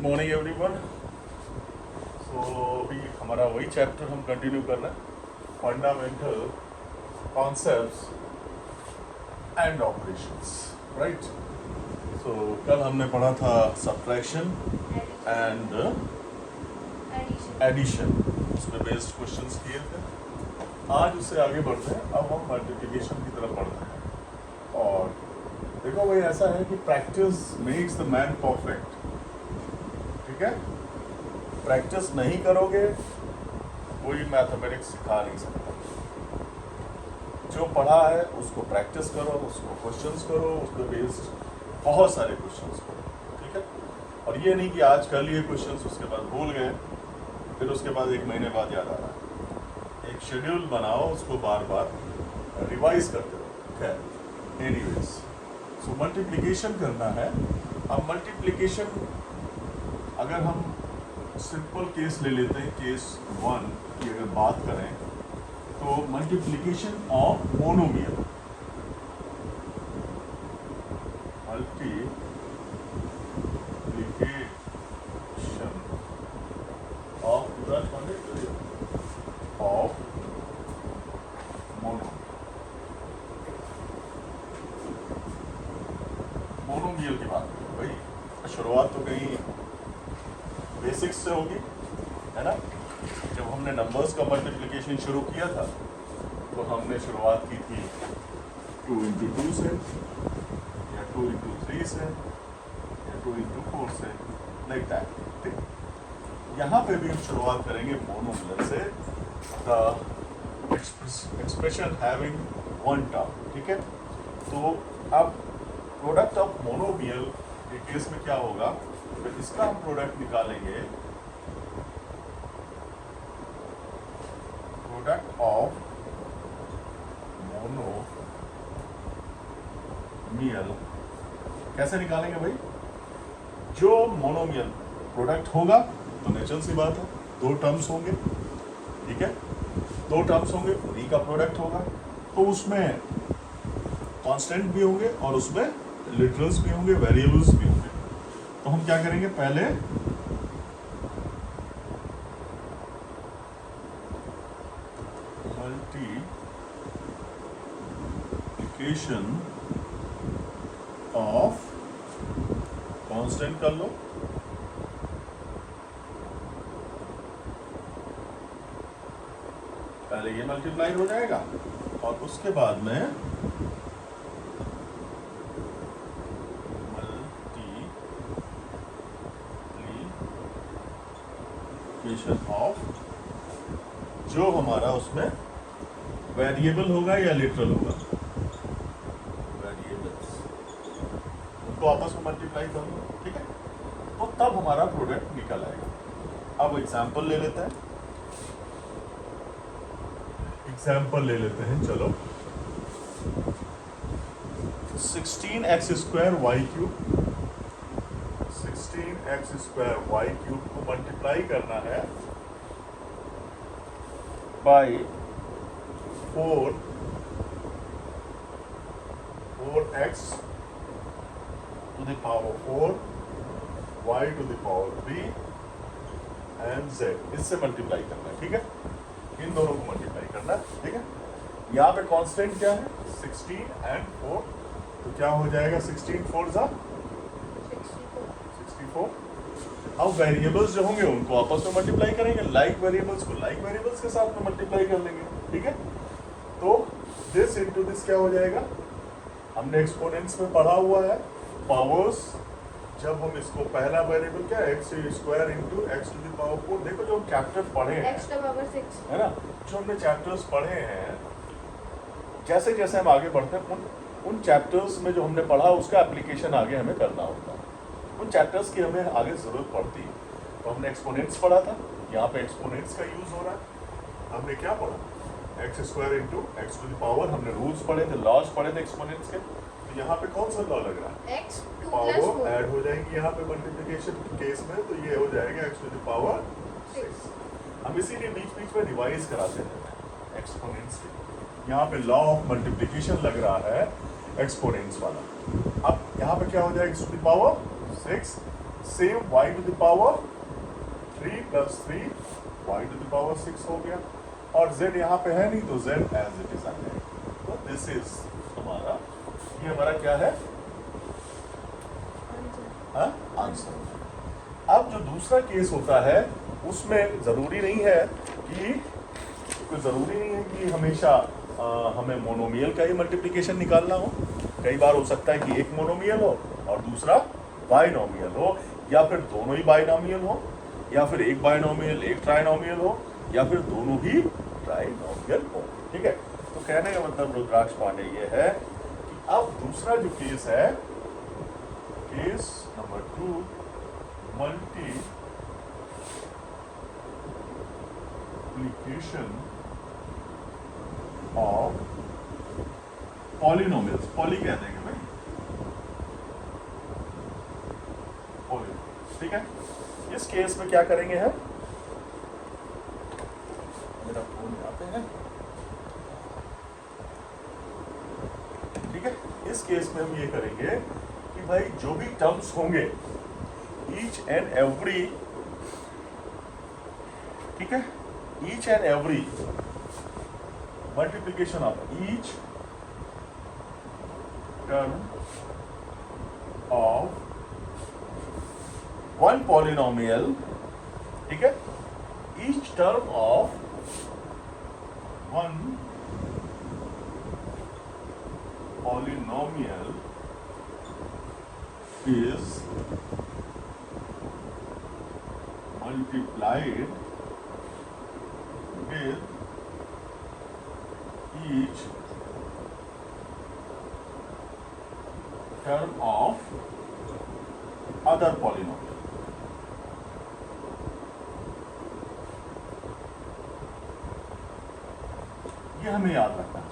Morning everyone. सो अभी हमारा वही चैप्टर हम कंटिन्यू कर रहे हैं, fundamental concepts and operations, right. So कल हमने पढ़ा था सब्ट्रैक्शन एंड एडिशन, उस पर बेस्ड क्वेश्चंस किए थे। आज उससे आगे बढ़ते हैं, अब हम मल्टीप्लिकेशन की तरफ बढ़ते हैं। और देखो भाई, ऐसा है कि practice makes the man perfect, ठीक है। प्रैक्टिस नहीं करोगे कोई मैथमेटिक्स सिखा नहीं सकता। जो पढ़ा है उसको प्रैक्टिस करो, उसको क्वेश्चंस करो, उस पर बेस्ड बहुत सारे क्वेश्चंस करो, ठीक है। और ये नहीं कि आज कर लिए क्वेश्चंस उसके बाद भूल गए, फिर उसके बाद एक महीने बाद याद आ रहा है। एक शेड्यूल बनाओ, उसको बार बार रिवाइज करते रहो। खैर एनीवेज, सो मल्टीप्लिकेशन करना है। अब मल्टीप्लिकेशन अगर हम सिंपल केस ले लेते हैं, केस 1 की अगर बात करें तो multiplication of monomial, multiplication of monomial की बात करें भाई, शुरुआत तो कहीं बेसिक्स से होगी, है ना। जब हमने नंबर्स का मल्टीप्लिकेशन शुरू किया था तो हमने शुरुआत की थी 2 into 2 से, या 2 into 3 से, या 2 into 4 से, लाइक दैट, ठीक। यहाँ पे भी हम शुरुआत करेंगे मोनोमियल से, the expression having one term, ठीक है। तो अब प्रोडक्ट ऑफ मोनोमियल के केस में क्या होगा, तो इसका हम प्रोडक्ट निकालेंगे, प्रोडक्ट ऑफ मोनोमियल कैसे निकालेंगे भाई। जो मोनोमियल प्रोडक्ट होगा तो नेचुरल सी बात है, दो टर्म्स होंगे, ठीक है। दो टर्म्स होंगे, उन्हीं का प्रोडक्ट होगा, तो उसमें कांस्टेंट भी होंगे और उसमें लिटरल्स भी होंगे, वेरिएबल्स भी होंगे। तो हम क्या करेंगे, पहले मल्टीप्लिकेशन ऑफ कांस्टेंट कर लो, पहले ये मल्टीप्लाई हो जाएगा और उसके बाद में ऑफ जो हमारा उसमें वेरिएबल होगा या लिटरल होगा, वेरिएबल्स, उनको आपस में मल्टीप्लाई कर लो, ठीक है। तो तब हमारा प्रोडक्ट निकल आएगा। अब एग्जांपल ले लेते हैं, चलो। 16x² y³ 16x² y³ को मल्टीप्लाई करना है bye 4x to the power 4 y to the power 3 and z, इससे मल्टीप्लाई करना है, ठीक है। इन दोनों को मल्टीप्लाई करना है, ठीक है। यहाँ पे कांस्टेंट क्या है, 16 and 4, तो क्या हो जाएगा, 16 4 जा 64। अब वेरिएबल्स जो होंगे उनको आपस में मल्टीप्लाई करेंगे, लाइक वेरिएबल्स को लाइक वेरिएबल्स के साथ में मल्टीप्लाई कर लेंगे, ठीक है। तो दिस इनटू दिस क्या हो जाएगा, हमने एक्सपोनेंट्स में पढ़ा हुआ है, पावर्स। जब हम इसको पहला वेरिएबल क्या है, x² into x to the power 4, देखो जो हम चैप्टर पढ़े हैं, x to the power 6, है ना, जो हमने चैप्टर्स पढ़े हैं, जैसे जैसे हम आगे बढ़ते हैं उन चैप्टर्स में जो हमने पढ़ा उसका एप्लीकेशन आगे हमें करना होता है, उन चैप्टर्स की हमें आगे ज़रूरत पड़ती है। तो हमने एक्सपोनेंट्स पढ़ा था, यहाँ पे एक्सपोनेंट्स का यूज़ हो रहा है। हमने क्या पढ़ा, x² into x to the power, हमने रूल्स पढ़े थे, लॉज पढ़े थे एक्सपोनेंट्स के। तो यहाँ पे कौन सा लॉ लग रहा है, x 2 पावर plus 4, ऐड हो जाएंगी यहाँ पे मल्टीप्लिकेशन केस में, तो ये हो जाएगा x to the power 6। हम इसीलिए बीच बीच में रिवाइज कराते हैं एक्सपोनेंट्स के। यहाँ पे लॉ ऑफ मल्टीप्लिकेशन लग रहा है एक्सपोनेंट्स वाला। अब यहाँ पे क्या हो जाएगा, x to the power 6, same y to the power 3 plus 3 y to the power 6 हो गया, और z यहाँ पे है नहीं तो z एज इट इज आ जाएगा। तो दिस इज हमारा, ये हमारा क्या है, आंसर। अब जो दूसरा केस होता है उसमें जरूरी नहीं है कि कोई ज़रूरी नहीं है कि हमेशा हमें मोनोमियल का ही मल्टीप्लिकेशन निकालना हो। कई बार हो सकता है कि एक मोनोमियल हो और दूसरा बाइनोमियल हो, या फिर दोनों ही बाइनोमियल हो, या फिर एक बाइनोमियल एक ट्राइनोमियल हो, या फिर दोनों ही ट्राइनोमियल हो। ठीक है, तो कहने का मतलब रुद्राक्ष पांडे ये है कि अब दूसरा जो केस है, case number 2, multiplication of polynomials, poly कह देंगे भाई, पॉलिनोमियल्स। ठीक है, इस केस में क्या करेंगे हम, मेरा फोन यहाँ पे है। ठीक है, इस केस में हम ये करेंगे कि भाई जो भी टर्म्स होंगे, ईच एंड एवरी, ठीक है, each and every multiplication of each term of one polynomial, ठीक है, each term of one polynomial is multiplied with each term of other polynomial। ये हमें याद रखना है।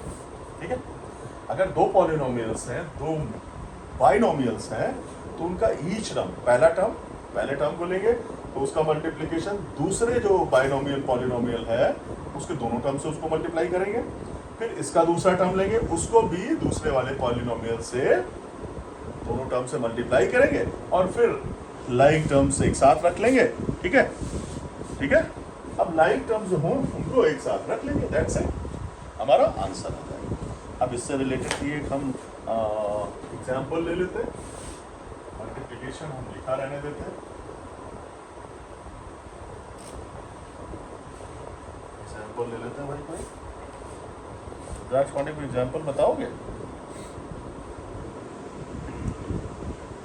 ठीक है, अगर दो पॉलिनोमियल्स हैं, दो बाइनोमियल्स हैं, तो उनका ईच टर्म, पहला टर्म पहले टर्म को लेंगे तो उसका मल्टीप्लिकेशन दूसरे जो बाइनोमियल पॉलिनोमियल है उसके दोनों टर्म से उसको मल्टीप्लाई करेंगे, फिर इसका दूसरा टर्म लेंगे, उसको भी दूसरे वाले पॉलिनोमियल से दोनों टर्म से मल्टीप्लाई करेंगे, और फिर लाइक टर्म्स एक साथ रख लेंगे। ठीक है, ठीक है, अब लाइक टर्म्स जो हों उनको एक साथ रख लेंगे, दैट्स इट, हमारा आंसर आ जाएगा। अब इससे रिलेटेड ये हम एग्जाम्पल ले लेते हैं, मल्टीप्लिकेशन हम लिखा रहने देते हैं, एग्जाम्पल ले लेते हैं भाई। कोई रुद्राक्ष पांडे को एग्जाम्पल बताओगे?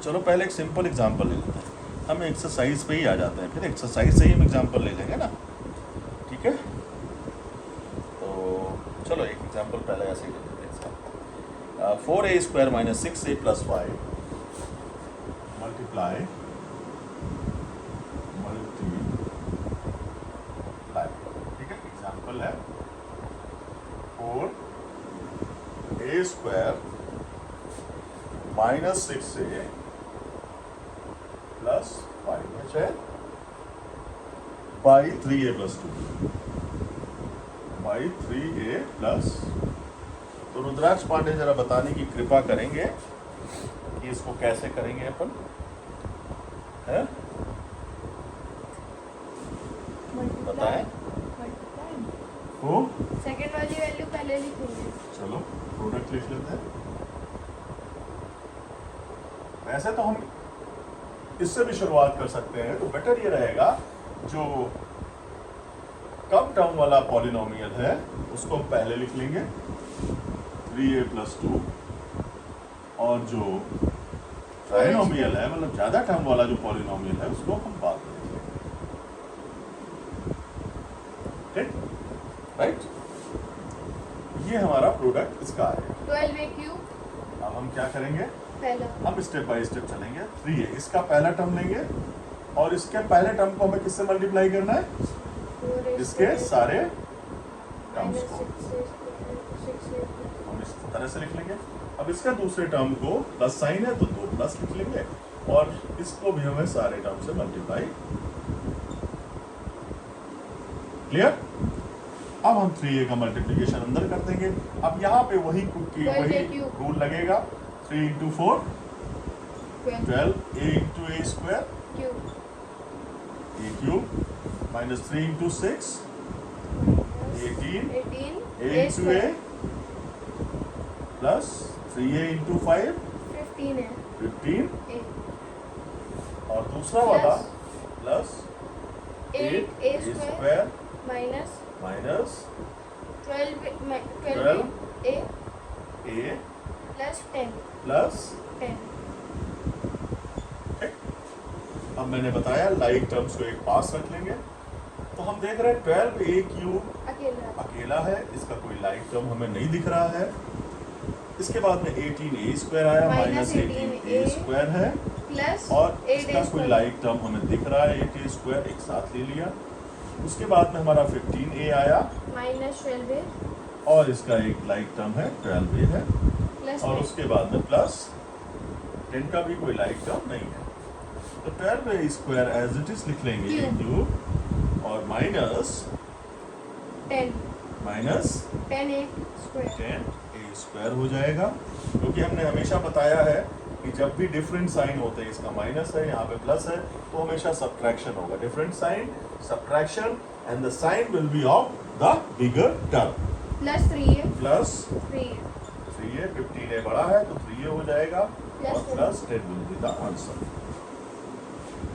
चलो पहले एक सिंपल एग्जाम्पल ले लेते हैं, हम एक्सरसाइज पे ही आ जाते हैं, फिर एक्सरसाइज से ही हम एग्जाम्पल ले लेंगे ना। ठीक है, तो चलो एक एग्जाम्पल पहले ऐसे ही ले लेते हैं इसका। 4a² - 6a + 5 मल्टीप्लाई, ठीक है, एग्जाम्पल है 4a² - 6a + 5 है by 3a + 2, by 3a +। तो रुद्राक्ष पांडे जरा बताने की कृपा करेंगे कि इसको कैसे करेंगे अपन, है बताएं। तो सेकंड वाली वैल्यू पहले लिखेंगे। चलो प्रोडक्ट लिख लेते हैं। वैसे तो हम इससे भी शुरुआत कर सकते हैं, तो बेटर ये रहेगा जो कम टर्म वाला पॉलिनोमियल है उसको हम पहले लिख लेंगे 3a + 2, और जो ट्राइनोमियल है मतलब ज्यादा टर्म वाला जो पॉलिनोमियल है उसको हम बाद में लिख लेंगे। ठीक, राइट, ये हमारा प्रोडक्ट इसका आएगा 12a³ अब हम क्या करेंगे, पहला, हम स्टेप बाय स्टेप चलेंगे। 3a इसका पहला टर्म लेंगे, और इसके पहले टर्म को हमें किससे मल्टीप्लाई करना है, इसके सारे टर्म्स को हम इस तरह से लिख लेंगे। अब इसका दूसरे टर्म को प्लस साइन है तो 2 प्लस लिख लेंगे, और इसको भी हमें सारे टर्म से मल्टीप्लाई। क्लियर, अब हम 3a का मल्टीप्लिकेशन अंदर कर देंगे। अब यहाँ पे वही रूल लगेगा, 3 × 4 12, a × a² cube A cube minus 3 into 6 18 18 A into A plus 3a into 5 15 है 15 ए और दूसरा वाला प्लस 8 ए स्क्वायर माइनस माइनस 12 ए ए प्लस 10 प्लस 10 अब मैंने बताया लाइक टर्म्स को एक पास रख लेंगे तो हम देख रहे हैं 12 ए क्यूब अकेला अकेला है, इसका कोई लाइक टर्म हमें नहीं दिख रहा है। इसके बाद में 18 ए स्क्वायर आया माइनस 18 ए स्क्वायर है प्लस और 8 इसका कोई लाइक टर्म हमें दिख रहा है 8 ए स्क्वायर एक साथ ले लिया। उसके बाद में हमारा 15 ए आया माइनस 12 ए और इसका एक लाइक टर्म है 12 ए है प्लस और उसके बाद में प्लस 10 का भी कोई लाइक टर्म नहीं है। तो 12 ए स्क्वायर एज इट इज लिख लेंगे ए क्यूब और माइनस 10 ए स्क्वायर 10 ए स्क्वायर हो जाएगा क्योंकि हमने हमेशा बताया है कि जब भी डिफरेंट साइन होते हैं, इसका माइनस है यहाँ पे प्लस है तो हमेशा सब्ट्रैक्शन होगा। Different sign subtraction and the sign will be of the bigger term. Plus 3 a plus 3 a 3a 15a बड़ा है तो 3a हो जाएगा और plus 10 will be the answer.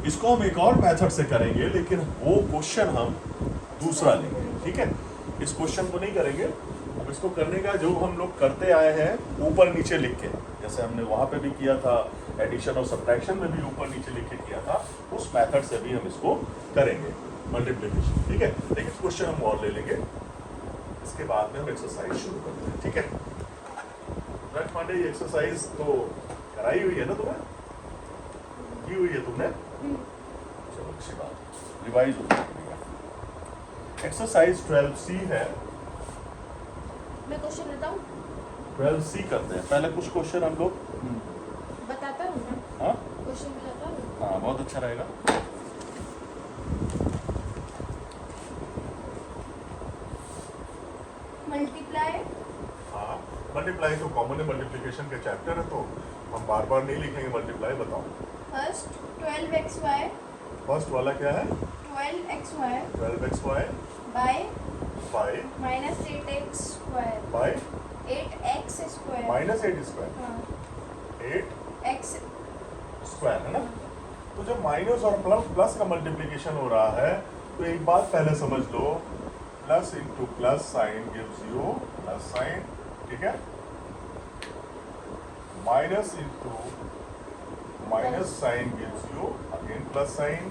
इसको हम एक और मेथड से करेंगे लेकिन वो क्वेश्चन हम दूसरा लेंगे, ठीक है। इस क्वेश्चन को नहीं करेंगे, अब इसको करने का जो हम लोग करते आए हैं ऊपर नीचे लिख के, जैसे हमने वहां पे भी किया था एडिशन और सब्ट्रैक्शन में भी ऊपर नीचे लिख के किया था, उस मेथड से भी हम इसको करेंगे मल्टीप्लिकेशन, ठीक है। लेकिन क्वेश्चन हम और ले लेंगे, इसके बाद में हम एक्सरसाइज शुरू करते हैं, ठीक है। राइट पांडे, ये एक्सरसाइज तो कराई हुई है ना तुम्हें, की हुई है तुमने, चलो अच्छी बात, रिवाइज हो जाएगी। एक्सरसाइज 12C है, मैं क्वेश्चन बताऊं? 12C करते हैं। पहले कुछ क्वेश्चन हम लोग बताता हूँ ना, हाँ क्वेश्चन बताता हूँ। हाँ बहुत अच्छा रहेगा। मल्टीप्लाई हाँ मल्टीप्लाई तो कॉमन है, मल्टीप्लिकेशन के चैप्टर है तो हम बार बार नहीं लिखेंगे मल्टीप्लाई। बताओ फर्स्ट 12xy फर्स्ट वाला क्या है, 12xy 12xy by by minus 8x square by 8x square minus 8 square, हाँ 8 x स्क्वायर है ना। तो जब माइनस और प्लस का मल्टीप्लिकेशन हो रहा है तो एक बात पहले समझ लो, plus into plus sign gives you plus sign, ठीक है। Minus into minus sign gives you again plus sign,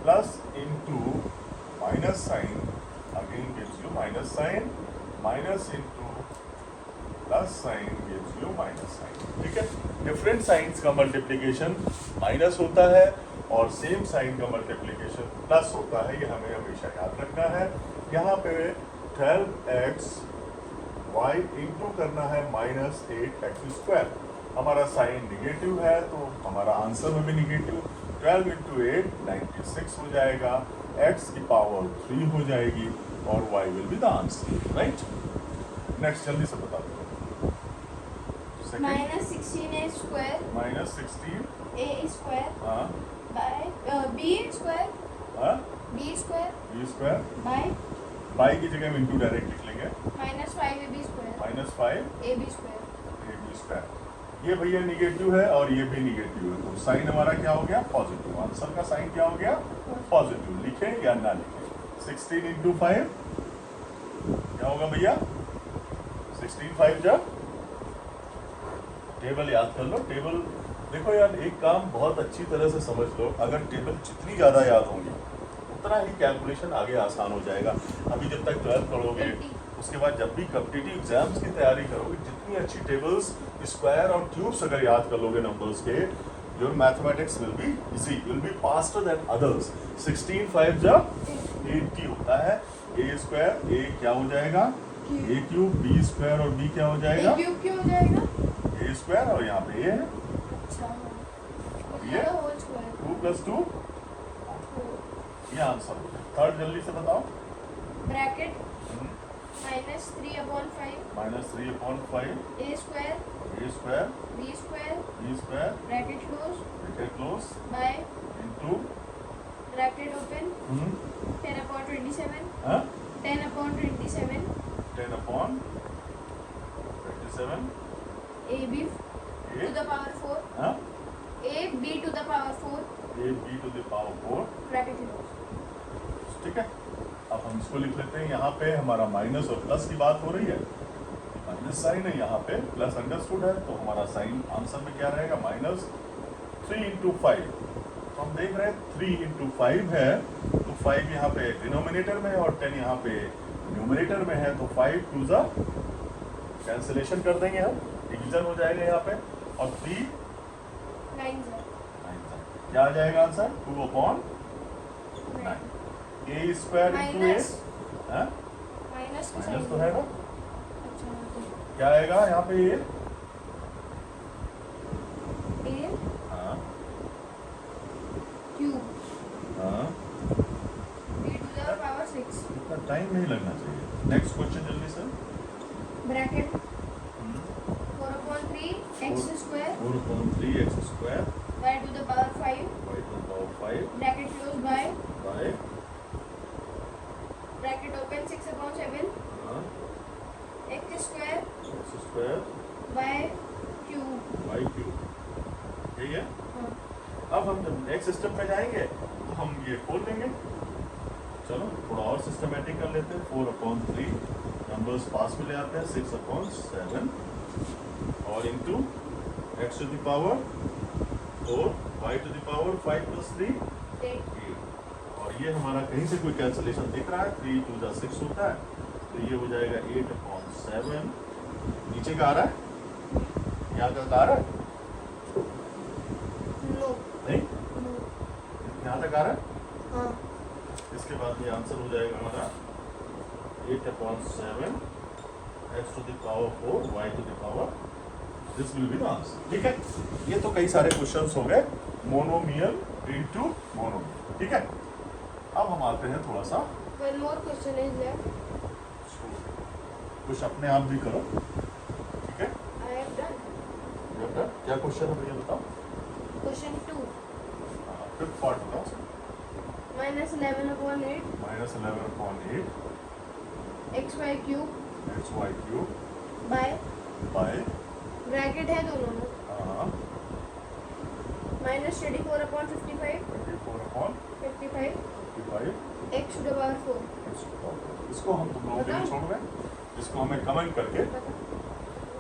plus into minus sign again gives you minus sign, minus into plus sign gives you minus sign, ठीक है। Different signs का multiplication minus होता है और same sign का multiplication plus होता है, ये हमें हमेशा याद रखना है। यहाँ पे 12x y इंटू करना है माइनस 8x स्क्वायर, हमारा साइन निगेटिव है तो हमारा आंसर में भी निगेटिव, 12 इंटू 8 96 हो जाएगा, x की पावर 3 हो जाएगी और y will be the answer, right. Next जल्दी से बता दो। Minus 16a square minus 16 a square हाँ बाय b स्क्वायर हाँ b square B square, by by की जगह हम इंटू डायरेक्ट लिख लेंगे, minus 5ab square minus 5 ab square A B square. ये भैया निगेटिव है और ये भी निगेटिव है तो साइन हमारा क्या हो गया, पॉजिटिव। आंसर का साइन क्या हो गया, पॉजिटिव। लिखें या ना लिखें, 16 इंटू 5 क्या होगा भैया, 16 5 जब टेबल याद कर लो। टेबल देखो यार, एक काम बहुत अच्छी तरह से समझ लो, अगर टेबल जितनी ज़्यादा याद होंगी उतना ही कैलकुलेशन आगे आसान हो जाएगा। अभी जब तक 12 पढ़ोगे, उसके बाद जब भी कॉम्पिटिटिव एग्जाम्स की तैयारी करोगे, जितनी अच्छी टेबल्स, स्क्वायर और क्यूब्स अगर याद कर लोगे नंबर्स के, your mathematics will be easy, will be faster than others. 16 5 जब 80 होता है, ए स्क्वायर ए क्या हो जाएगा, ए क्यूब, बी स्क्वायर और बी क्या हो जाएगा, क्यूब क्यों हो जाएगा, ए स्क्वायर और यहाँ पे ए है, अच्छा और ये होल स्क्वायर 2 + 2, ये आंसर हो जाएगा। थर्ड जल्दी से बताओ, bracket minus 3/5 minus 3/5 a square A square b square B square bracket close bracket close by into 2 bracket open 10/27 हाँ 10/27 10/27 AB A to the power 4 हाँ AB to the power 4 A B to the power 4 bracket close. ठीक है। अब हम इसको लिख लेते हैं, यहाँ पे हमारा माइनस और प्लस की बात हो रही है, माइनस साइन है, यहाँ पे प्लस अंडरस्टूड है, तो हमारा साइन आंसर में क्या रहेगा, -3 × 5। तो हम देख रहे हैं 3 × 5 है, तो 5 यहाँ पे डिनोमिनेटर में है और 10 यहाँ पे न्यूमरेटर में है, तो 5 2 ज़ा कैंसिलेशन कर देंगे हम, डिवीजन हो जाएगा यहाँ पे, और 3 9 क्या आ जाएगा आंसर, 2/9 a² × माइनस a हाँ? माइनस का माइनस तो साइन है ना, अच्छा क्या आएगा यहाँ पे ये, A हाँ क्यूब हाँ, B to the power 6 इतना टाइम नहीं लगना चाहिए। नेक्स्ट क्वेश्चन जल्दी से, bracket 4/3 x square 4/3x² y to the power 5 y to the power 5 bracket close bye by bracket open 6/7 हाँ, x square x² y cube. y³ यही है। हाँ अब हम जब नेक्स्ट सिस्टम पे जाएंगे तो हम ये खोल लेंगे, चलो थोड़ा और सिस्टमेटिक कर लेते हैं। 4/3 नंबर्स पास में ले आते हैं, 6/7 और into x to the power 4 y to the power 5 + 3 8 8। और ये हमारा कहीं से कोई कैंसिलेशन दिख रहा है, 3 2 ज़ा 6 होता है, तो ये हो जाएगा 8/7। नीचे का आ रहा है, यहाँ का आ रहा है, नो नहीं नो यहाँ तक आ रहा है। हाँ इसके बाद ये आंसर हो जाएगा हमारा 8/7 x to the power 4 y to the power, this will be the answer. ठीक है, ये तो कई सारे क्वेश्चंस हो गए मोनोमियल इनटू मोनोमियल। ठीक है, अब हम आते हैं थोड़ा सा one more question is left कुछ अपने आप भी करो। ठीक है, आई हैव डन क्या क्वेश्चन है मुझे बताओ। क्वेश्चन 2 फिफ्थ पार्ट बताओ। -11/8 -11/8 xy cube xy³ by by bracket है दोनों में -34/55 55 24/55 x to the power 4 इसको हम तुम लोगों के लिए छोड़ रहे हैं, इसको हमें कमेंट करके,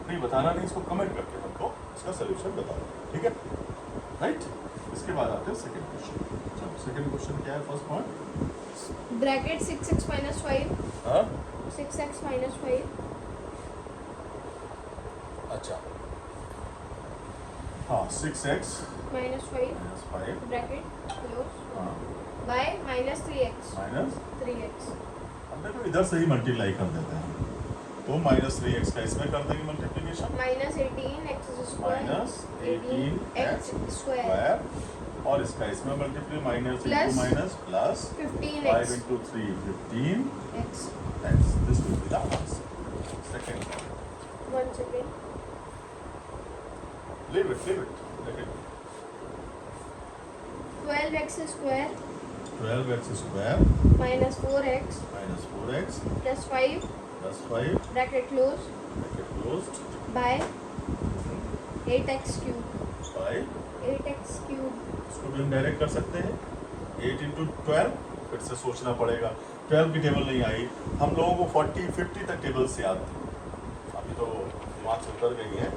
नहीं बताना नहीं, इसको कमेंट करके हमको इसका सोल्यूशन बताओ। ठीक है, राइट। इसके बाद आते हैं सेकंड क्वेश्चन। चलो सेकंड क्वेश्चन क्या है, फर्स्ट पॉइंट ब्रैकेट 6x - 5 हाँ 6x - 5 अच्छा हाँ 6x - 5 -5 ब्रैकेट क्लोज हाँ बाय -3x माइनस, 3x हम देखो इधर से ही मल्टीप्लाई कर देते हैं, तो -3x का इसमें कर देंगे multiplication, -18x square -18x square और इसका इसमें multiply minus Plus into minus plus 15x 5 × 3 15x। This will be the answer. Second 1 second leave it लेकिन 12x square 12x square -4x -4x plus 5 +5 bracket close bracket closed by 8x cube by, 8x cube इसको भी हम direct कर सकते हैं 8 × 12, फिर से सोचना पड़ेगा, 12 की टेबल नहीं आई, हम लोगों को 40 50 तक टेबल से याद थी, अभी तो दिमाग से उतर गई है।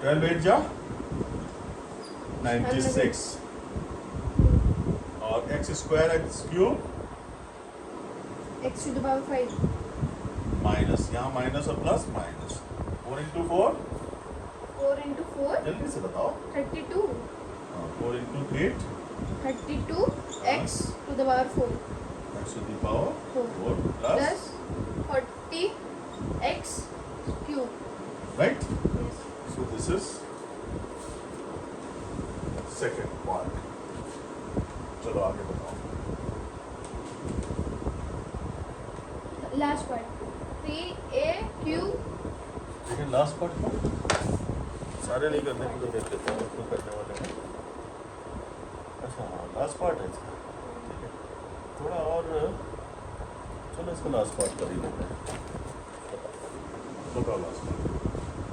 12 8 जा 96 और x square x cube x to the power 5 minus, यहाँ माइनस और प्लस माइनस 4 × 4 4 into 4 जल्दी से बताओ 32 4 × 8 32 x to the power 4 x to the power 4 plus 40 x cube right, yes so this is second part। चलो आगे बताओ। last part 3a cube लेकिन last part को सारे नहीं करने को तो देख लेते हैं, तो करने वाले हैं। अच्छा हाँ लास्ट पार्ट है इसका, ठीक है। थोड़ा और चलो इसका लास्ट पार्ट कर ही लेते हैं। बताओ लास्ट पार्ट।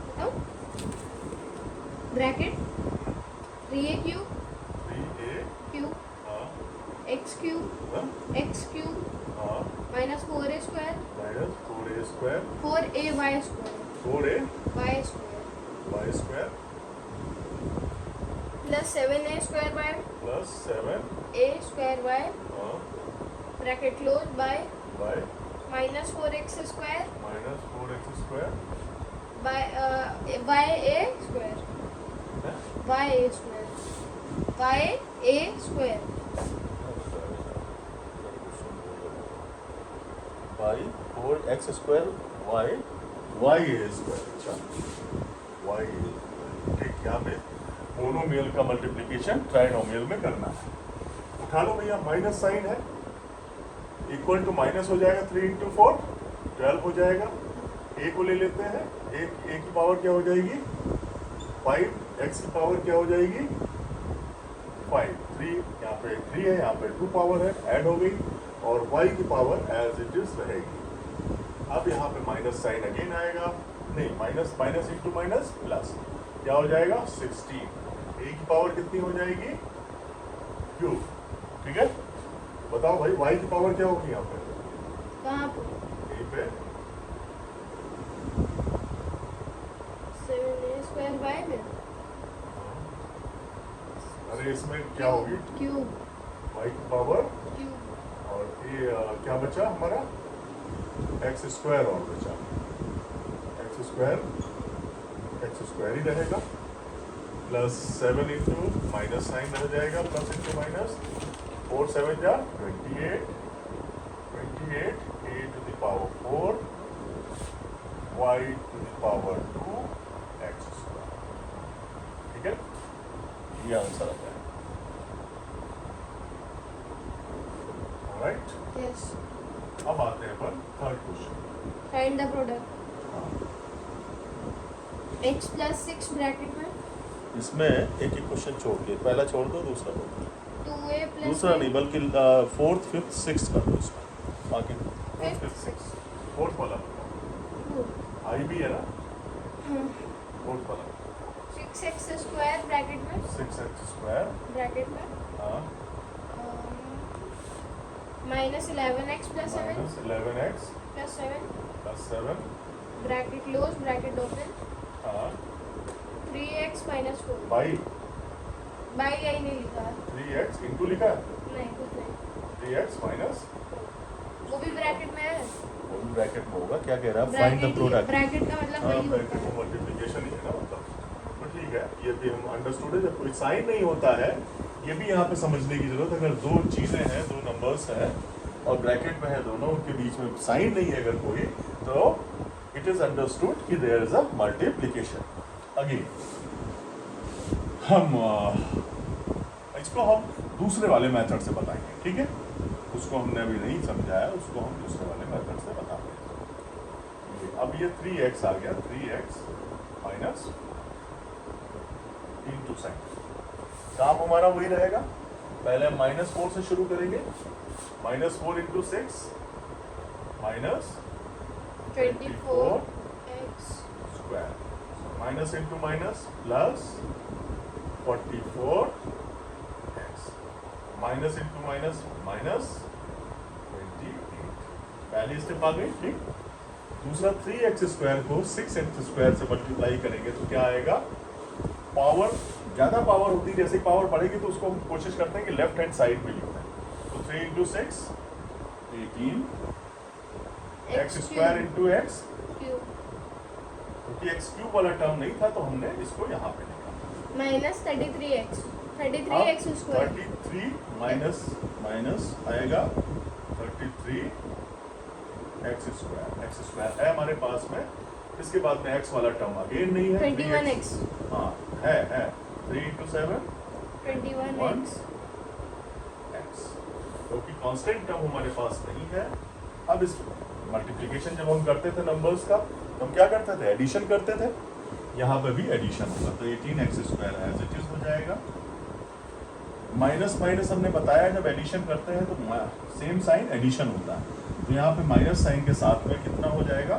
बताओ bracket 3a cube 3a cube हाँ x क्यूब हाँ x क्यूब हाँ minus 4a square minus 4a square 4ay square 4a y square y square plus 7a square by plus 7 a square by हाँ bracket close by by minus 4x square minus 4x square by a square है y a square y a square by 4x square y y a square. अच्छा y a ठीक, यहाँ पे monomial का multiplication trinomial में करना है। उठा लो भैया, माइनस साइन है, इक्वल टू माइनस हो जाएगा 3 इंटू 4 12 हो जाएगा। a को ले लेते हैं, a की पावर क्या हो जाएगी 5, x की पावर क्या हो जाएगी 5, 3 यहाँ पे 3 है, यहाँ पे 2 पावर है ऐड हो गई, और y की पावर एज इट इज रहेगी। अब यहाँ पे माइनस साइन अगेन आएगा, नहीं minus minus into minus plus क्या हो जाएगा 16, a की पावर कितनी हो जाएगी क्यूब, ठीक है। बताओ भाई y की पावर क्या होगी यहाँ पे, कहाँ पे यहीं पे 7a स्क्वायर बाय में अरे इसमें क्या होगी क्यूब y की पावर क्यूब और ये क्या बचा हमारा एक्स स्क्वायर और बचा, एक्स स्क्वायर ही रहेगा, प्लस 7 इंटू माइनस साइन रह जाएगा, प्लस इंटू माइनस 4 7 जा 28 a to the power 4 y to the power 2 x square, ठीक है। ये आंसर आ जाएगा। राइट, यस अब आते हैं अपन third question. Find the product x plus 6 bracket में इसमें एक एक क्वेश्चन छोड़ के पहला छोड़ दो, दूसरा बोल दो। 2a प्लस दूसरा नहीं बल्कि फोर्थ फिफ्थ सिक्स कर दो इसमें, बाकी फोर्थ फिफ्थ सिक्स, फोर्थ वाला आई भी है ना, फोर्थ वाला 6x स्क्वायर ब्रैकेट में 6x स्क्वायर ब्रैकेट में हाँ minus 11x plus 7 minus 11x plus 7 plus 7 bracket close bracket open हाँ 3x minus 4 by by I नहीं लिखा 3x इंटू लिखा है, नहीं कुछ नहीं 3x माइनस वो भी ब्रैकेट में है वो भी ब्रैकेट में होगा। क्या कह रहा है फाइंड द प्रोडक्ट, ब्रैकेट का मतलब हाँ वही ब्रैकेट होता वो है मल्टीप्लिकेशन ही है ना, मतलब तो ठीक है, ये भी हम अंडरस्टूड है। जब कोई साइन नहीं होता है, ये भी यहाँ पे समझने की जरूरत है। अगर दो चीजें हैं, दो नंबर्स हैं और ब्रैकेट में है दोनों, उनके बीच में साइन नहीं है अगर कोई, तो इट इज अंडरस्टूड कि there is a multiplication. Again हम इसको हम दूसरे वाले मेथड से बताएंगे, ठीक है। उसको हमने अभी नहीं समझाया, उसको हम दूसरे वाले मेथड से बताते हैं। अब ये 3x आ गया, 3x माइनस इंटू साइन, काम हमारा वही रहेगा। पहले हम -4 से शुरू करेंगे, -4 into 6 minus 24x square, minus into minus plus 44x, minus into minus minus 28। पहली स्टेप आ गई, ठीक। दूसरा 3x स्क्वायर को 6x स्क्वायर से मल्टीप्लाई करेंगे तो क्या आएगा, पावर ज्यादा पावर होती है, जैसे पावर बढ़ेगी तो उसको हम कोशिश करते हैं कि लेफ्ट हैंड साइड में लिखते हैं। तो 3 into 6 18 x square into x, cube क्योंकि x क्यूब वाला टर्म नहीं था तो हमने इसको यहाँ पे लिखा। Minus 33x square 33 minus minus आएगा 33 x स्क्वायर है हमारे पास में। इसके बाद में x वाला टर्म अगेन नहीं है, 21x हाँ है 3 इंटू 7 21x x, क्योंकि कांस्टेंट टर्म हमारे पास नहीं है। अब इस मल्टीप्लिकेशन जब हम करते थे नंबर्स का, तो हम क्या करते थे, एडिशन करते थे। यहाँ पे भी एडिशन होगा, तो 18x square as it is हो जाएगा माइनस माइनस हमने बताया जब एडिशन करते हैं तो सेम साइन एडिशन होता है, तो यहाँ पे माइनस साइन के साथ में कितना हो जाएगा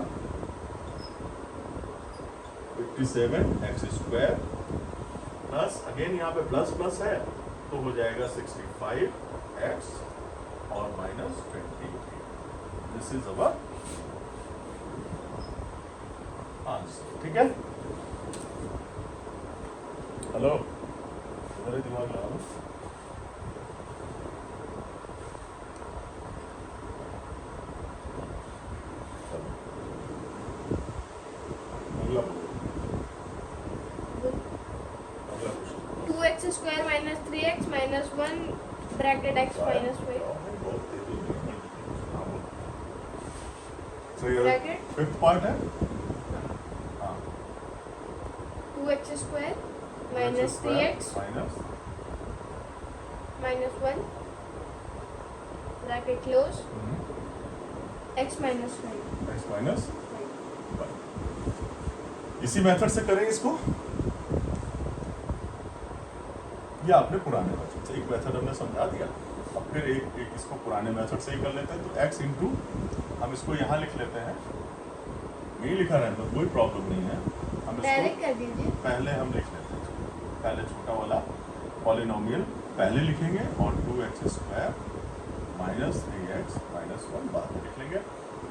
57x² प्लस अगेन यहाँ पे प्लस प्लस है तो हो जाएगा 65x और minus 20। This is our answer. ठीक है, हेलो इधर ही दिमाग लगाओ। अगला अगला question 2x² minus 3x minus 1 bracket x minus 5 So your Bracket? fifth part है हाँ 2x² minus 3x minus minus 1 bracket close x minus 5 x minus इसी मेथड से करें इसको या अपने पुराने मेथड से। एक मेथड हमने समझा दिया, अब फिर एक इसको पुराने मेथड से ही कर लेते हैं। तो x इंटू हम इसको यहाँ लिख लेते हैं, नहीं लिखा रहता तो कोई प्रॉब्लम नहीं है, हम डायरेक्ट इसको कर दीजिए। पहले हम लिख लेते हैं। पहले छोटा वाला पॉलिनोमियल पहले लिखेंगे और 2x² माइनस 3x माइनस 1 बाद में लिख लेंगे,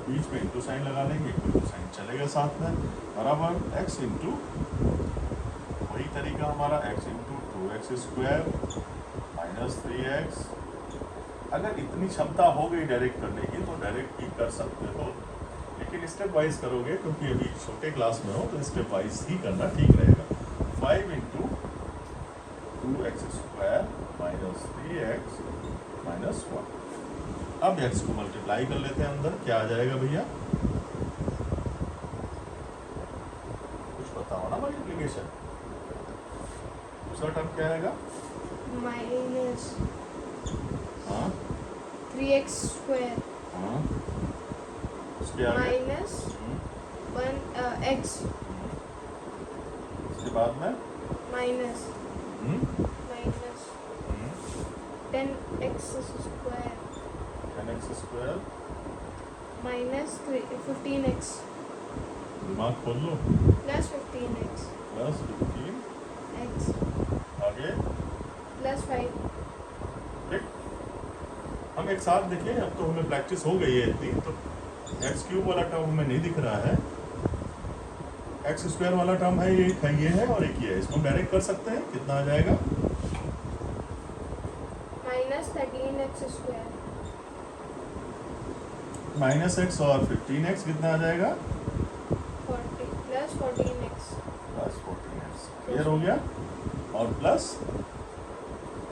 बीच में इंटू साइन लगा लेंगे, इंटू साइन चलेगा साथ में, बराबर x इंटू वही तरीका हमारा x into 2x² minus 3x। अगर इतनी क्षमता हो गई डायरेक्ट करने की तो डायरेक्ट भी कर सकते हो, लेकिन स्टेप वाइज करोगे क्योंकि अभी छोटे क्लास में हो तो स्टेप वाइज ही करना ठीक रहेगा। 5 into 2x² minus 3x minus 1। अब x को मल्टीप्लाई कर लेते हैं अंदर, क्या आ जाएगा भैया कुछ बताओ ना मल्टीप्लिकेशन। दूसरा टर्म क्या आएगा minus हाँ 3x² हाँ उसके आगे minus 1 x उसके बाद में minus हम्म, 10x² 10x² minus 15x दिमाग खोल लो, plus 15x प्लस 15 x आगे plus 5 ठीक। हम एक साथ देखें, अब तो हमें प्रैक्टिस हो गई है इतनी, तो x³ वाला टर्म हमें नहीं दिख रहा है, x² वाला टर्म है ये है और एक ये है, इसको हम डायरेक्ट कर सकते हैं। कितना आ जाएगा minus 13x² माइनस x और 15x कितना आ जाएगा 40 plus 14x plus 14x। Clear हो गया, और प्लस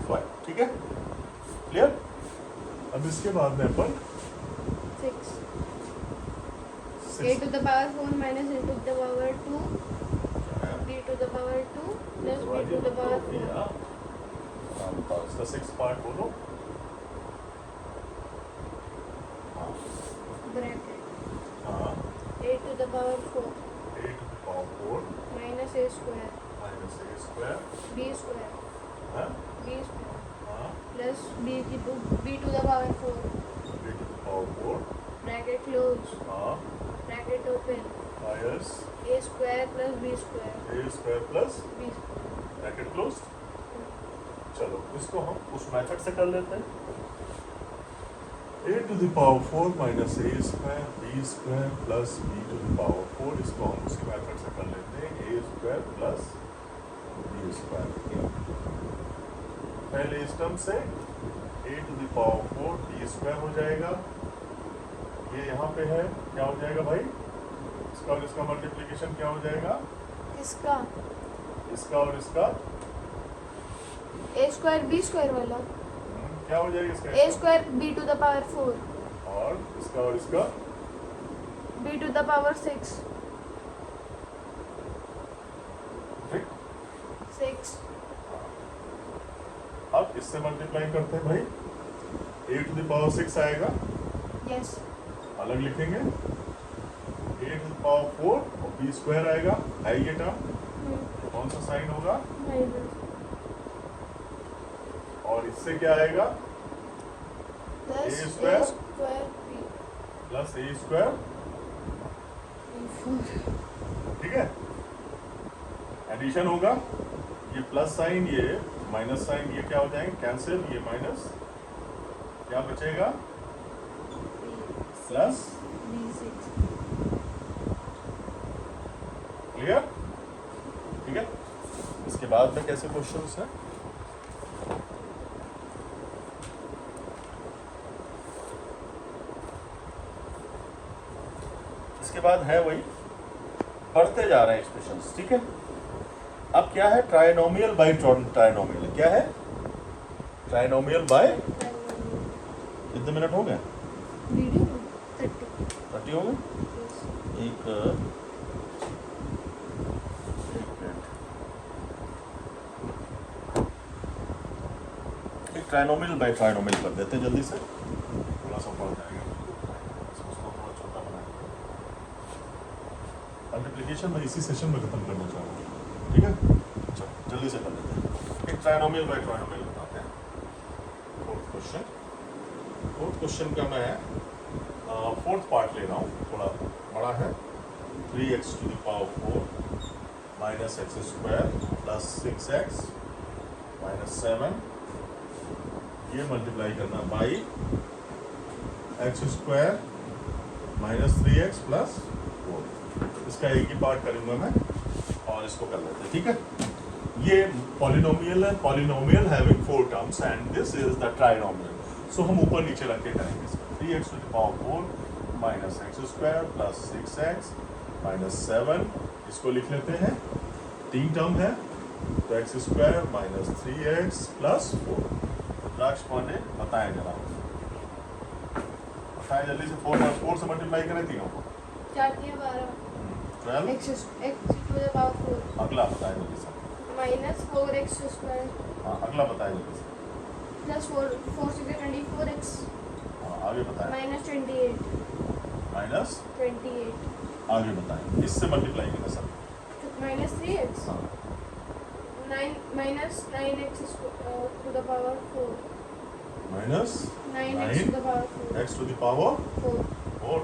5। ठीक है, क्लियर। अब इसके बाद में अपन 6 a to the power 4 minus a to the power 2 b to the power 2 plus b to the power 4 बताओ इसका 6 पार्ट बोलो। हाँ bracket हाँ a to the power 4 a to the power 4 minus a square minus a² b square हाँ b square हाँ plus b to the power 4 b to the power 4 bracket close हाँ bracket open minus a square plus b square a² plus b square bracket close. चलो इसको हम उस method से कर लेते हैं, a to the power 4 minus a² b² plus b to the power 4, इसको हम उसी मेथड से कर लेते हैं, a² प्लस b²। पहले इस टर्म से a to the power 4 b² हो जाएगा, ये यहाँ पे है, क्या हो जाएगा भाई इसका और इसका मल्टीप्लिकेशन क्या हो जाएगा, इसका इसका और इसका a square b square वाला क्या हो जाएगा इसका a square b to the power 4 और इसका b to the power 6 ठीक। 6 अब इससे मल्टीप्लाई करते हैं भाई, a to the power 6 आएगा, yes अलग लिखेंगे, a to the power 4 और b² आएगा, है ये टर्म, तो कौन सा साइन होगा, minus और इससे क्या आएगा? Plus A A square square B plus A square, 4 ठीक है। एडिशन होगा, ये प्लस साइन ये माइनस साइन ये क्या हो जाएंगे? कैंसिल, ये माइनस, क्या बचेगा? प्लस। B6 clear? ठीक है। इसके बाद में कैसे क्वेश्चंस हैं? इसके बाद है वही, बढ़ते जा रहे हैं एक्सप्रेशंस, ठीक है। अब क्या है? Trinomial by trinomial. क्या है? ट्राइनोमियल बाय, कितने मिनट हो गए? वीडियो 30 30 हो गए। एक ट्राइनोमियल बाय ट्राइनोमियल कर देते हैं जल्दी से, थोड़ा सा पड़ जाएगा। उसको थोड़ा छोटा बनाएंगे। मल्टीप्लिकेशन मैं इसी सेशन में खत्म करना चाह रहा हूँ, ठीक है। चलो जल्दी से कर लेते हैं। एक ट्राइनोमियल बाय ट्राइनोमियल बताते हैं। फोर्थ क्वेश्चन का मैं फोर्थ पार्ट ले रहा हूँ, थोड़ा बड़ा है। 3x to the power 4 minus x square plus 6x minus 7, ये मल्टीप्लाई करना by x square minus 3x plus 4। इसका एक ही पार्ट करूंगा मैं और इसको कर लेते हैं, ठीक है। ये पॉलिनोमियल है, polynomial having 4 terms and this is the trinomial. So हम ऊपर नीचे रख के करेंगे इसको। 3x to the power 4 minus x square plus 6x minus 7, इसको लिख लेते हैं। 3 टर्म है तो x square minus 3x plus 4। रुद्राक्ष पांडे बताएं जरा, बताएं जल्दी से। 4 से मल्टीप्लाई करें तीनों को। 4 3 12 12। x to the power 4 अगला बताएं जल्दी से। minus 4x square हाँ अगला बताएं जल्दी से। plus 4 6 24x हाँ आगे बताएं। minus 28 माइनस 28 आगे बताएं। इससे मल्टीप्लाई करना सब। minus 3x हाँ 9 minus 9x to the power 4 minus 9x to the power 4 x to the power 4 4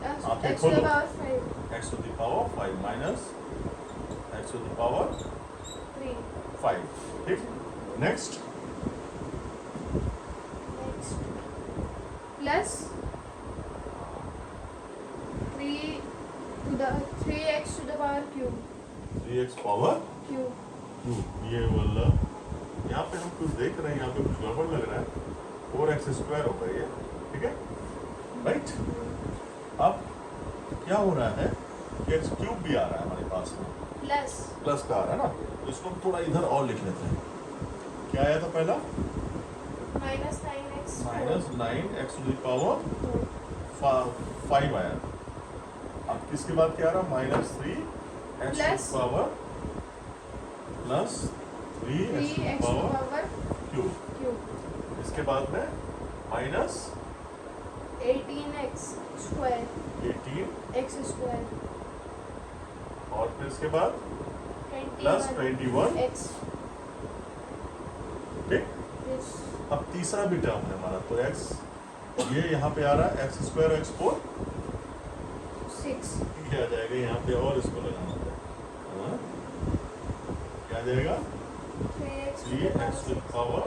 आंखें x to the खोलो। power 5 x to the power 5 minus x to the power 3 5, ठीक। Next plus 3x to the power cube 3x power cube cube, ये वाला यहाँ पे हम कुछ देख रहे हैं, यहाँ पे कुछ गड़बड़ लग रहा है। 4x स्क्वायर होगा ये, ठीक है, राइट। अब क्या हो रहा है कि x क्यूब भी आ रहा है हमारे पास में, plus प्लस का आ रहा है ना, तो इसको हम थोड़ा इधर और लिख लेते हैं। क्या आया था पहला? minus 9x minus 9x to the power 5 आया। अब किसके बाद क्या आ रहा? Minus 3x to the Plus power plus 3x to the 3x to the power power cube. cube इसके बाद में minus 18x square 18 x square और फिर इसके बाद प्लस 21, x ठीक। is अब तीसरा भी टर्म है हमारा, तो x ये यहाँ पे आ रहा है x स्क्वायर x 4, 6 ये आ जाएगा यहाँ पे और इसको लगाना है, हाँ? क्या आ जाएगा? 3x to the 3x to the power power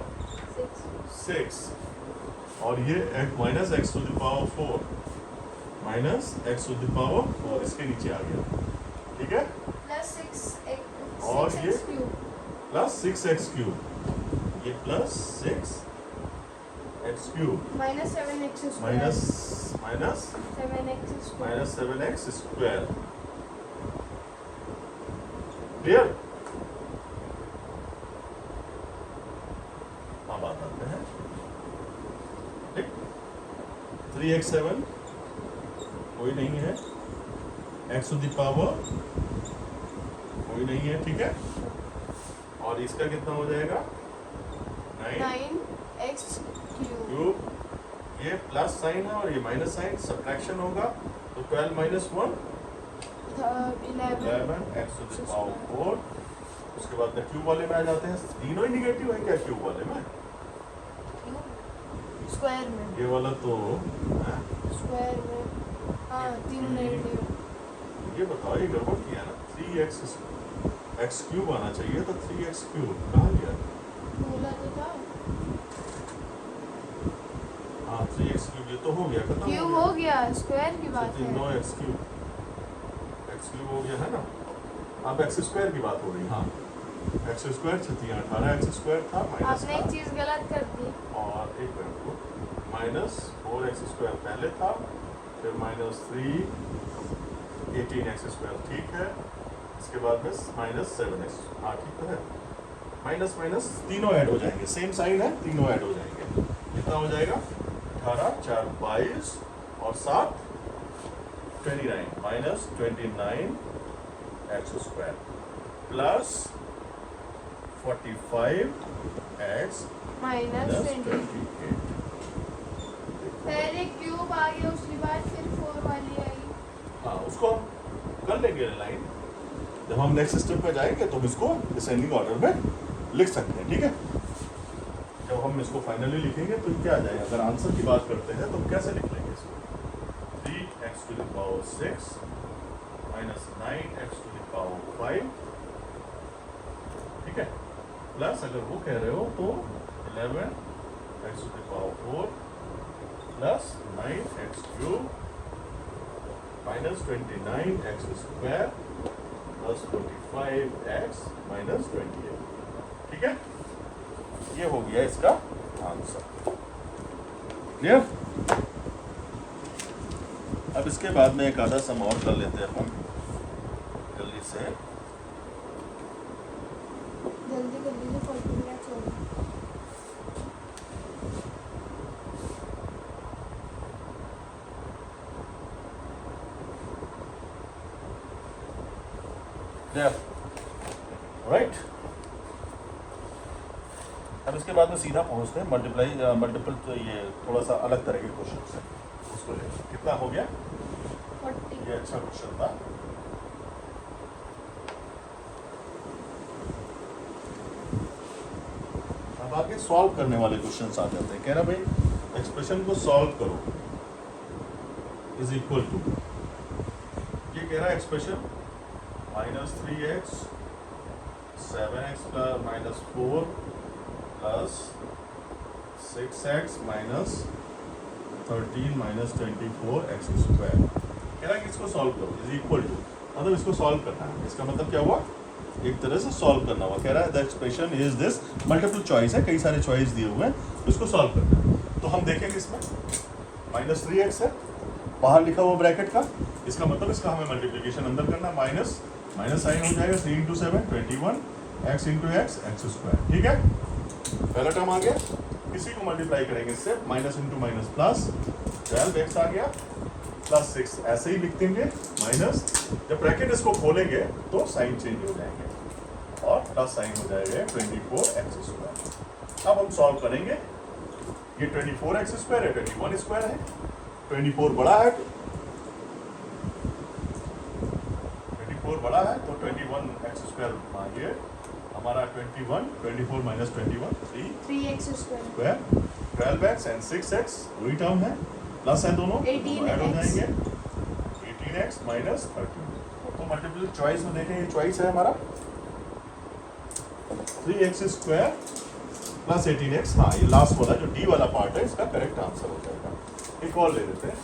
6 6 और ये minus x to the power 4 minus x to the power 4 इसके नीचे आ गया, ठीक है। plus 6x और 6x ये cube प्लस 6x क्यूब, ये plus 6x cube minus 7x square minus 7x square minus 7x square, clear. अब आते हैं, ठीक। 3x7 कोई नहीं है, x टू द पावर कोई नहीं है, ठीक है। और इसका कितना हो जाएगा? 9 9x cube क्यूब, ये प्लस साइन है और ये माइनस साइन, सब्ट्रैक्शन होगा तो 12 minus 1 11 x to the power 4। उसके बाद में क्यूब वाले में आ जाते हैं, तीनों ही निगेटिव है क्या क्यूब वाले में? स्क्वायर में, ये वाला तो स्क्वायर में, हाँ तीन नेगेटिव। ये बताओ ये गड़बड़ किया ना, 3x क्यूब आना चाहिए, तो 3x क्यूब कहाँ गया? बोला तो था हाँ 3x क्यूब, ये तो हो गया, खत्म क्यूब हो गया, स्क्वायर की बात है। 9x क्यूब हो गया है ना। अब x स्क्वायर की बात हो रही, हाँ x स्क्वायर 18 x स्क्वायर था माइनस आपने एक चीज गलत कर दी। और एक मिनट को माइनस 4x स्क्वायर पहले था, फिर माइनस 3 18x स्क्वायर, ठीक है। इसके बाद में माइनस 7x, हाँ ठीक तो है। माइनस माइनस तीनों ऐड हो जाएंगे, सेम साइन है, तीनों ऐड हो जाएंगे। कितना हो जाएगा? 18 4 22 और 7 29 minus 29x square plus 45x minus 20। 28। पहले क्यूब आ गया, उसके बाद फिर 4 वाली आई। हाँ उसको हम कर लेंगे लाइन, जब हम नेक्स्ट स्टेप पे जाएंगे तो हम इसको डिसेंडिंग ऑर्डर में लिख सकते हैं, ठीक है। जब हम इसको फाइनली लिखेंगे तो क्या आ जाएगा? अगर आंसर की बात करते हैं तो कैसे लिख लेंगे इसको? 3x to the power 6 minus 9x to the power 5, ठीक है, प्लस अगर वो कह रहे हो तो 11x to the power 4 plus 9x cube minus 29x square plus 45x minus 28, ठीक है। ये हो गया इसका आंसर, क्लियर। अब इसके बाद में एक आधा सम और कर लेते हैं अपन जल्दी से। जल्दी कर लीजिए, 40 मिनट हो गए। राइट, अब इसके बाद में सीधा पहुंचते हैं मल्टीपल, तो ये थोड़ा सा अलग तरह के क्वेश्चन है, उसको ले। कितना हो गया? 40। ये अच्छा क्वेश्चन था। अब आगे सॉल्व करने वाले क्वेश्चंस आ जाते हैं। कह रहा भाई एक्सप्रेशन को सॉल्व करो इज इक्वल टू, ये कह रहा है expression minus 3x 7x plus minus 4 plus 6x minus 13 minus 24x square. कह रहा है कि इसको सॉल्व करो इज इक्वल टू, मतलब इसको सॉल्व करना है। इसका मतलब क्या हुआ? एक तरह से सॉल्व करना हुआ। कह रहा है the expression is this, multiple choice है, कई सारे चॉइस दिए हुए हैं, इसको सॉल्व करना है। तो हम देखेंगे इसमें माइनस 3x है, बाहर लिखा हुआ ब्रैकेट का, इसका मतलब इसका हमें मल्टीप्लिकेशन अंदर करना, माइनस माइनस साइन हो जाएगा 3 into 7 21 x into x x square, ठीक है। पहला टर्म आ गया, इसी को मल्टीप्लाई करेंगे इससे, minus into minus plus 12x आ गया प्लस 6, ऐसे ही लिख देंगे माइनस, जब ब्रैकेट इसको खोलेंगे तो साइन चेंज हो जाएंगे और प्लस साइन हो जाएगा 24x स्क्वायर। अब हम सॉल्व करेंगे, ये 24x स्क्वायर है, 21 स्क्वायर है, 24 बड़ा है, 24 बड़ा है तो 21x स्क्वायर मांगिए हमारा 21, 24 minus 21 3x square, 12x and 6x वही टर्म है, प्लस है दोनों ऐड हो जाएंगे 18x माइनस 13। तो मल्टीपल चॉइस में देखें, ये चॉइस है हमारा 3x स्क्वायर प्लस 18x, हाँ ये लास्ट वाला जो डी वाला पार्ट है इसका करेक्ट आंसर हो जाएगा। एक और ले लेते हैं,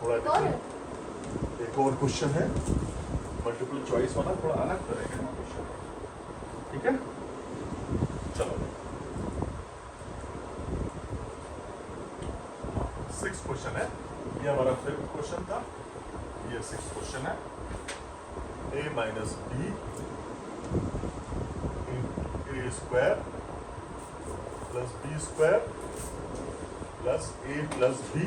थोड़ा एक और क्वेश्चन है मल्टीपल चॉइस वाला, थोड़ा अलग तरह का क्वेश्चन है, ठीक है। चलो 6 क्वेश्चन है, ये हमारा 5th क्वेश्चन था, ये 6th क्वेश्चन है। a minus B A square plus B square plus A plus B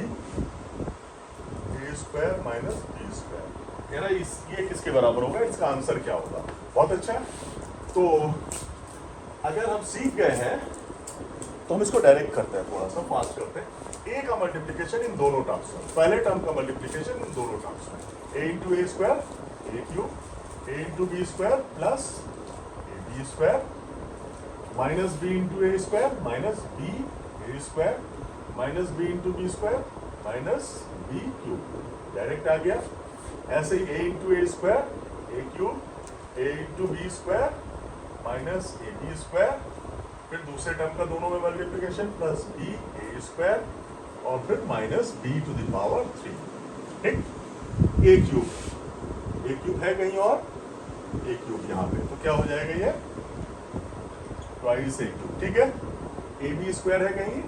A square minus B square. कह रहा है ये किसके बराबर होगा, इसका आंसर क्या होगा। बहुत अच्छा है, तो अगर हम सीख गए हैं तो हम इसको डायरेक्ट करते हैं, थोड़ा सा फास्ट करते हैं। ए का मल्टीप्लिकेशन इन दोनों टर्म्स में, पहले टर्म का मल्टीप्लिकेशन इन दोनों टर्म्स में, a into a square a cube, a into b square plus a B square, minus b into a square minus B A square minus b into b square minus b cube direct आ गया। ऐसे ही a into a square a cube a into b square minus a B square, फिर दूसरे term का दोनों में multiplication plus B ए square और फिर minus b to the power 3। ठीक, ए क्यूब है कहीं और ए क्यूब यहाँ पे, तो क्या हो जाएगा ये ट्वाइस ए क्यूब। ठीक है, ए बी स्क्वायर है कहीं,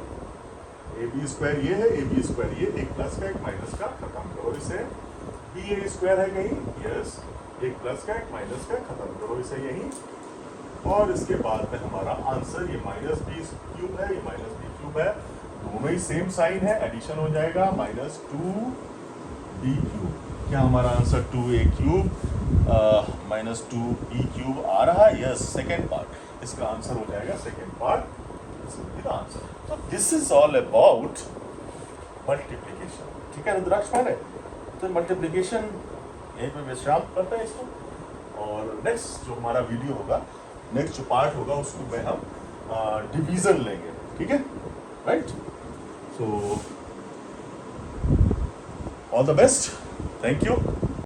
ए बी स्क्वायर ये है, ए बी स्क्वायर ये, एक प्लस का एक माइनस का, खत्म करो इसे। बी ए स्क्वायर है कहीं, यस, एक प्लस का एक माइनस का, खत्म करो इसे यहीं। और इसके बाद में हमारा आंसर ये माइनस बी क्यूब है, ये माइनस बी क्यूब है, दोनों ही सेम साइन है, एडिशन हो जाएगा माइनस 2b क्यूब। क्या हमारा answer 2a cube minus 2b cube आ रहा है? यस, सेकेंड पार्ट इसका आंसर हो जाएगा, second part this will be the answer. So this is all about multiplication. ठीक है रुद्राक्ष पांडे, तो मल्टीप्लिकेशन यहीं पे विश्राम करते हैं इसको, और नेक्स्ट जो हमारा वीडियो होगा, नेक्स्ट जो पार्ट होगा उसको में हम डिवीजन लेंगे। ठीक है, right? So all the best, thank you.